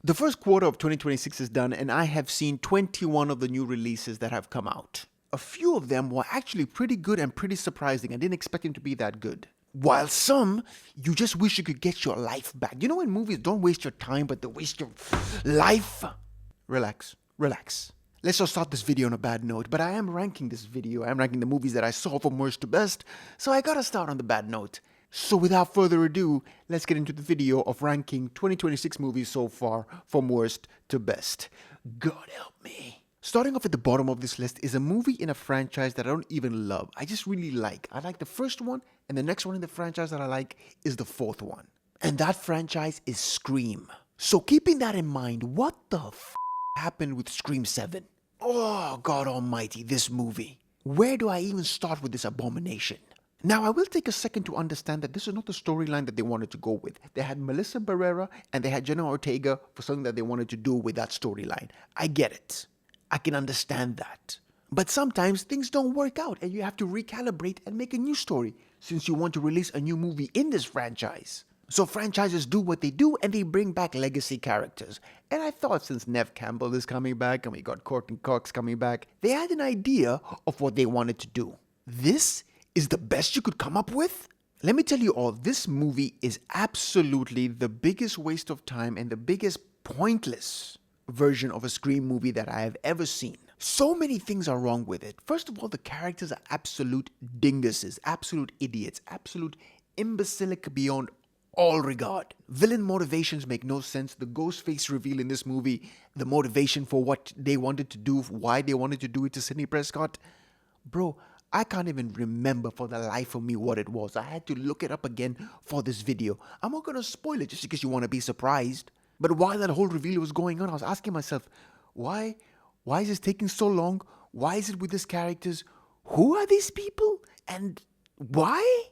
The first quarter of 2026 is done, and I have seen 21 of the new releases that have come out. A few of them were actually pretty good and pretty surprising. I didn't expect them to be that good. While some, you just wish you could get your life back. You know when movies don't waste your time, but they waste your life? Relax, relax. Let's not start this video on a bad note, but I am ranking this video. I am ranking the movies that I saw from worst to best, so I gotta start on the bad note. So without further ado, let's get into the video of ranking 2026 movies so far from worst to best. God help me. Starting off at the bottom of this list is a movie in a franchise that I don't even love. I just really like. I like the first one, and the next one in the franchise that I like is the fourth one. And that franchise is Scream. So keeping that in mind, what the happened with Scream 7? Oh, God almighty, this movie. Where do I even start with this abomination? Now, I will take a second to understand that this is not the storyline that they wanted to go with. They had Melissa Barrera and they had Jenna Ortega for something that they wanted to do with that storyline. I get it. I can understand that. But sometimes things don't work out and you have to recalibrate and make a new story since you want to release a new movie in this franchise. So franchises do what they do and they bring back legacy characters. And I thought since Neve Campbell is coming back and we got Courtney Cox coming back, they had an idea of what they wanted to do. This is the best you could come up with? Let me tell you all, this movie is absolutely the biggest waste of time and the biggest pointless version of a Scream movie that I have ever seen. So many things are wrong with it. First of all, the characters are absolute dinguses, absolute idiots, absolute imbecilic beyond all regard. Villain motivations make no sense. The Ghostface reveal in this movie, the motivation for what they wanted to do, why they wanted to do it to Sidney Prescott. Bro, I can't even remember for the life of me what it was. I had to look it up again for this video. I'm not going to spoil it just because you want to be surprised. But while that whole reveal was going on, I was asking myself, why is this taking so long? Why is it with these characters? Who are these people? And why?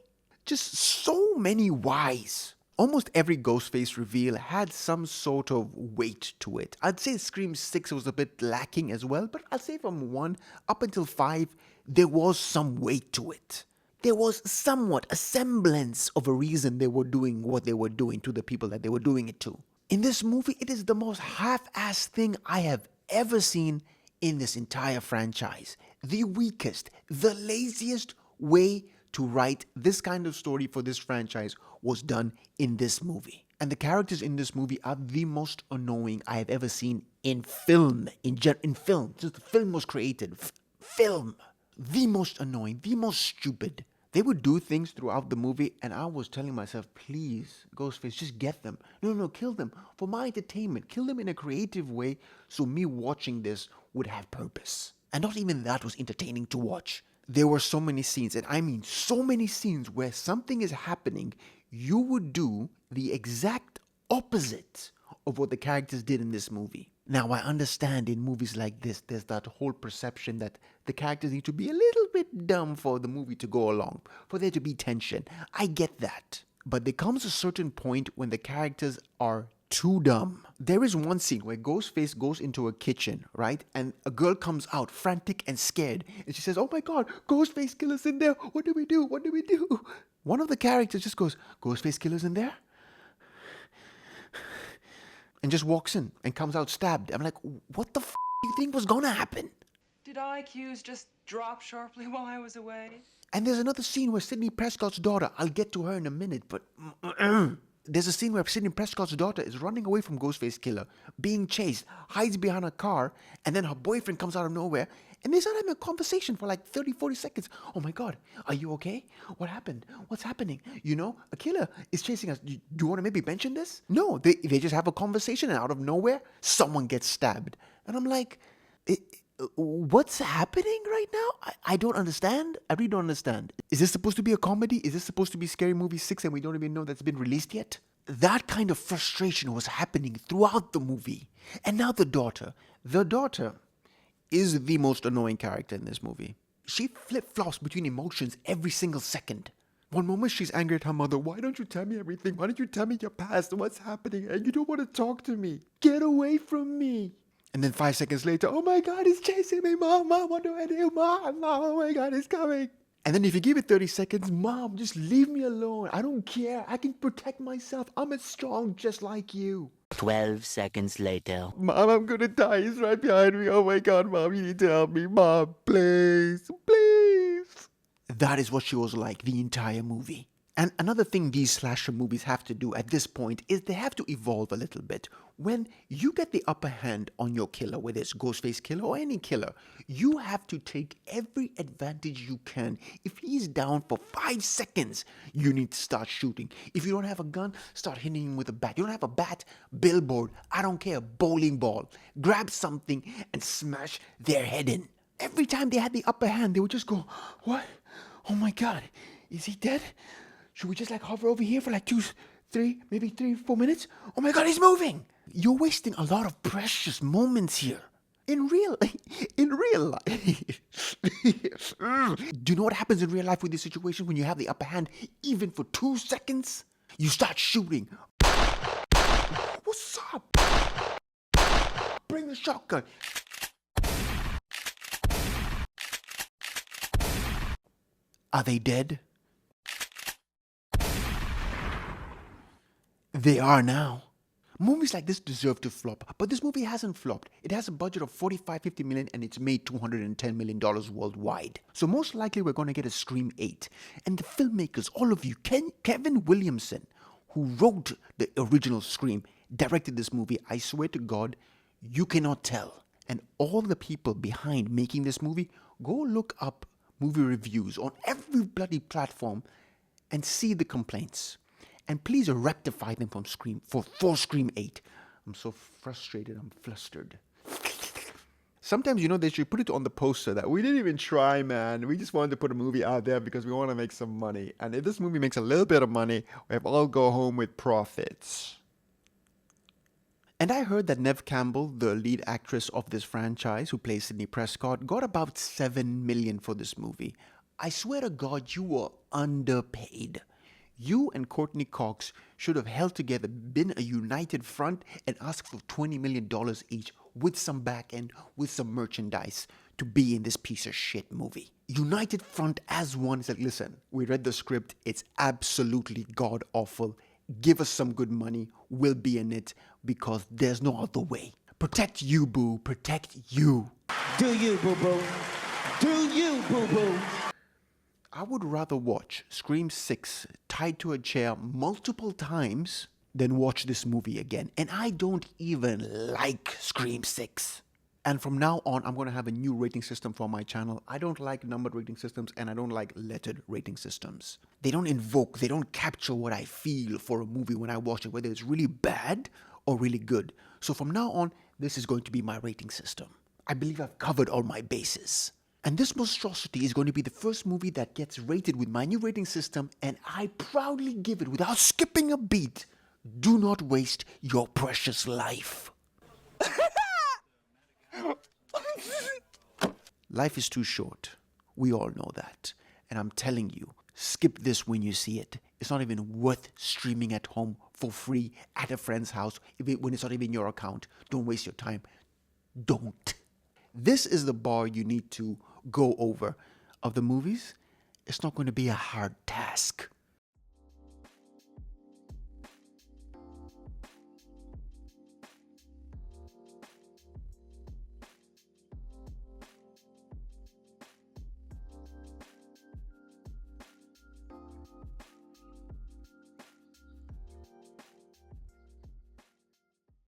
Just so many whys. Almost every Ghostface reveal had some sort of weight to it. I'd say Scream 6 was a bit lacking as well, but I'd say from 1 up until 5, there was some weight to it. There was somewhat a semblance of a reason they were doing what they were doing to the people that they were doing it to. In this movie, it is the most half-assed thing I have ever seen in this entire franchise. The weakest, the laziest way to write this kind of story for this franchise was done in this movie. And the characters in this movie are the most annoying I have ever seen in film. In film. Since the film was created. Film. The most annoying. The most stupid. They would do things throughout the movie and I was telling myself, please, Ghostface, just get them. No, kill them. For my entertainment. Kill them in a creative way so me watching this would have purpose. And not even that was entertaining to watch. There were so many scenes, and I mean so many scenes where something is happening, you would do the exact opposite of what the characters did in this movie. Now, I understand in movies like this, there's that whole perception that the characters need to be a little bit dumb for the movie to go along, for there to be tension. I get that. But there comes a certain point when the characters are too dumb. There is one scene where Ghostface goes into a kitchen, right? And a girl comes out frantic and scared. And she says, oh my God, Ghostface killer's in there. What do we do? What do we do? One of the characters just goes, Ghostface killer's in there? And just walks in and comes out stabbed. I'm like, what the do you think was gonna happen? Did IQs just drop sharply while I was away? And there's another scene where Sidney Prescott's daughter, I'll get to her in a minute, but there's a scene where Sidney Prescott's daughter is running away from Ghostface Killer, being chased, hides behind a car, and then her boyfriend comes out of nowhere, and they start having a conversation for like 30, 40 seconds. Oh my God, are you okay? What happened? What's happening? You know, a killer is chasing us. Do you want to maybe mention this? No, they just have a conversation, and out of nowhere, someone gets stabbed. And I'm like, what's happening right now? I don't understand. I really don't understand. Is this supposed to be a comedy? Is this supposed to be Scary Movie 6 and we don't even know that's been released yet? That kind of frustration was happening throughout the movie. And now the daughter. The daughter is the most annoying character in this movie. She flip-flops between emotions every single second. One moment she's angry at her mother. Why don't you tell me everything? Why don't you tell me your past? What's happening? And you don't want to talk to me. Get away from me. And then 5 seconds later, oh my God, he's chasing me, Mom, what do I do? Mom, oh my God, he's coming. And then if you give it 30 seconds, Mom, just leave me alone. I don't care. I can protect myself. I'm as strong just like you. 12 seconds later. Mom, I'm gonna die. He's right behind me. Oh my God, Mom, you need to help me. Mom, please, please. That is what she was like the entire movie. And another thing these slasher movies have to do at this point is they have to evolve a little bit. When you get the upper hand on your killer, whether it's Ghostface Killer or any killer, you have to take every advantage you can. If he's down for 5 seconds, you need to start shooting. If you don't have a gun, start hitting him with a bat. You don't have a bat, billboard, I don't care, bowling ball. Grab something and smash their head in. Every time they had the upper hand, they would just go, what? Oh my God, is he dead? Should we just like hover over here for like 2, 3, maybe 3, 4 minutes? Oh my God, he's moving! You're wasting a lot of precious moments here. In real life. Do you know what happens in real life with this situation when you have the upper hand even for 2 seconds? You start shooting. What's up? Bring the shotgun. Are they dead? They are now. Movies like this deserve to flop, but this movie hasn't flopped. It has a budget of $45-50 million and it's made $210 million worldwide. So most likely we're going to get a Scream 8. And the filmmakers, all of you, Kevin Williamson, who wrote the original Scream, directed this movie. I swear to God, you cannot tell. And all the people behind making this movie, go look up movie reviews on every bloody platform and see the complaints. And please rectify them for Scream 8. I'm so frustrated, I'm flustered. Sometimes, they should put it on the poster that we didn't even try, man. We just wanted to put a movie out there because we want to make some money. And if this movie makes a little bit of money, we have all go home with profits. And I heard that Neve Campbell, the lead actress of this franchise, who plays Sidney Prescott, got about $7 million for this movie. I swear to God, you were underpaid. You and Courtney Cox should have held together, been a united front, and asked for $20 million each with some back end, with some merchandise to be in this piece of shit movie. United front as one said, listen, we read the script, it's absolutely god-awful. Give us some good money, we'll be in it because there's no other way. Protect you, boo, protect you. Do you, boo-boo? Do you, boo-boo? I would rather watch Scream 6 tied to a chair multiple times than watch this movie again. And I don't even like Scream 6. And from now on, I'm going to have a new rating system for my channel. I don't like numbered rating systems and I don't like lettered rating systems. They don't capture what I feel for a movie when I watch it, whether it's really bad or really good. So from now on, this is going to be my rating system. I believe I've covered all my bases. And this monstrosity is going to be the first movie that gets rated with my new rating system, and I proudly give it without skipping a beat. Do not waste your precious life. Life is too short. We all know that. And I'm telling you, skip this when you see it. It's not even worth streaming at home for free at a friend's house when it's not even your account. Don't waste your time. Don't. This is the bar you need to go over. Of the movies, it's not going to be a hard task.